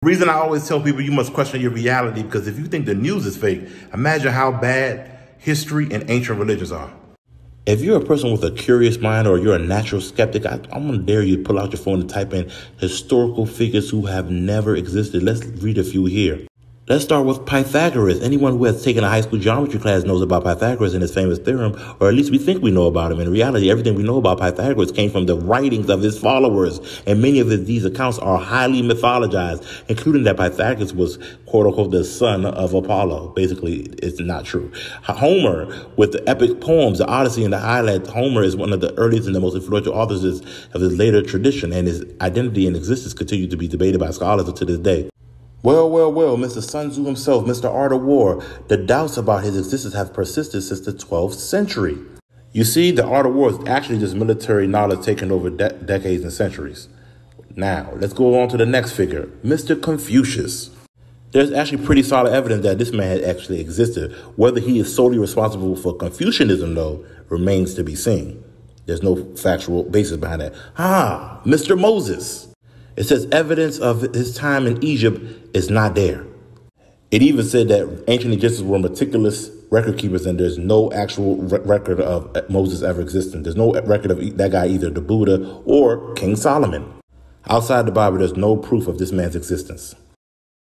The reason I always tell people you must question your reality, because if you think the news is fake, imagine how bad history and ancient religions are. If you're a person with a curious mind or you're a natural skeptic, I'm going to dare you to pull out your phone and type in historical figures who have never existed. Let's read a few here. Let's start with Pythagoras. Anyone who has taken a high school geometry class knows about Pythagoras and his famous theorem, or at least we think we know about him. In reality, everything we know about Pythagoras came from the writings of his followers, and many of these accounts are highly mythologized, including that Pythagoras was, quote unquote, the son of Apollo. Basically, it's not true. Homer, with the epic poems, the Odyssey and the Iliad, Homer is one of the earliest and the most influential authors of his later tradition, and his identity and existence continue to be debated by scholars to this day. Well, Mr. Sun Tzu himself, Mr. Art of War, the doubts about his existence have persisted since the 12th century. You see, the art of war is actually just military knowledge taken over decades and centuries. Now, let's go on to the next figure, Mr. Confucius. There's actually pretty solid evidence that this man had actually existed. Whether he is solely responsible for Confucianism, though, remains to be seen. There's no factual basis behind that. Mr. Moses. It says evidence of his time in Egypt is not there. It even said that ancient Egyptians were meticulous record keepers and there's no actual record of Moses ever existing. There's no record of that guy, either the Buddha or King Solomon. Outside the Bible, there's no proof of this man's existence.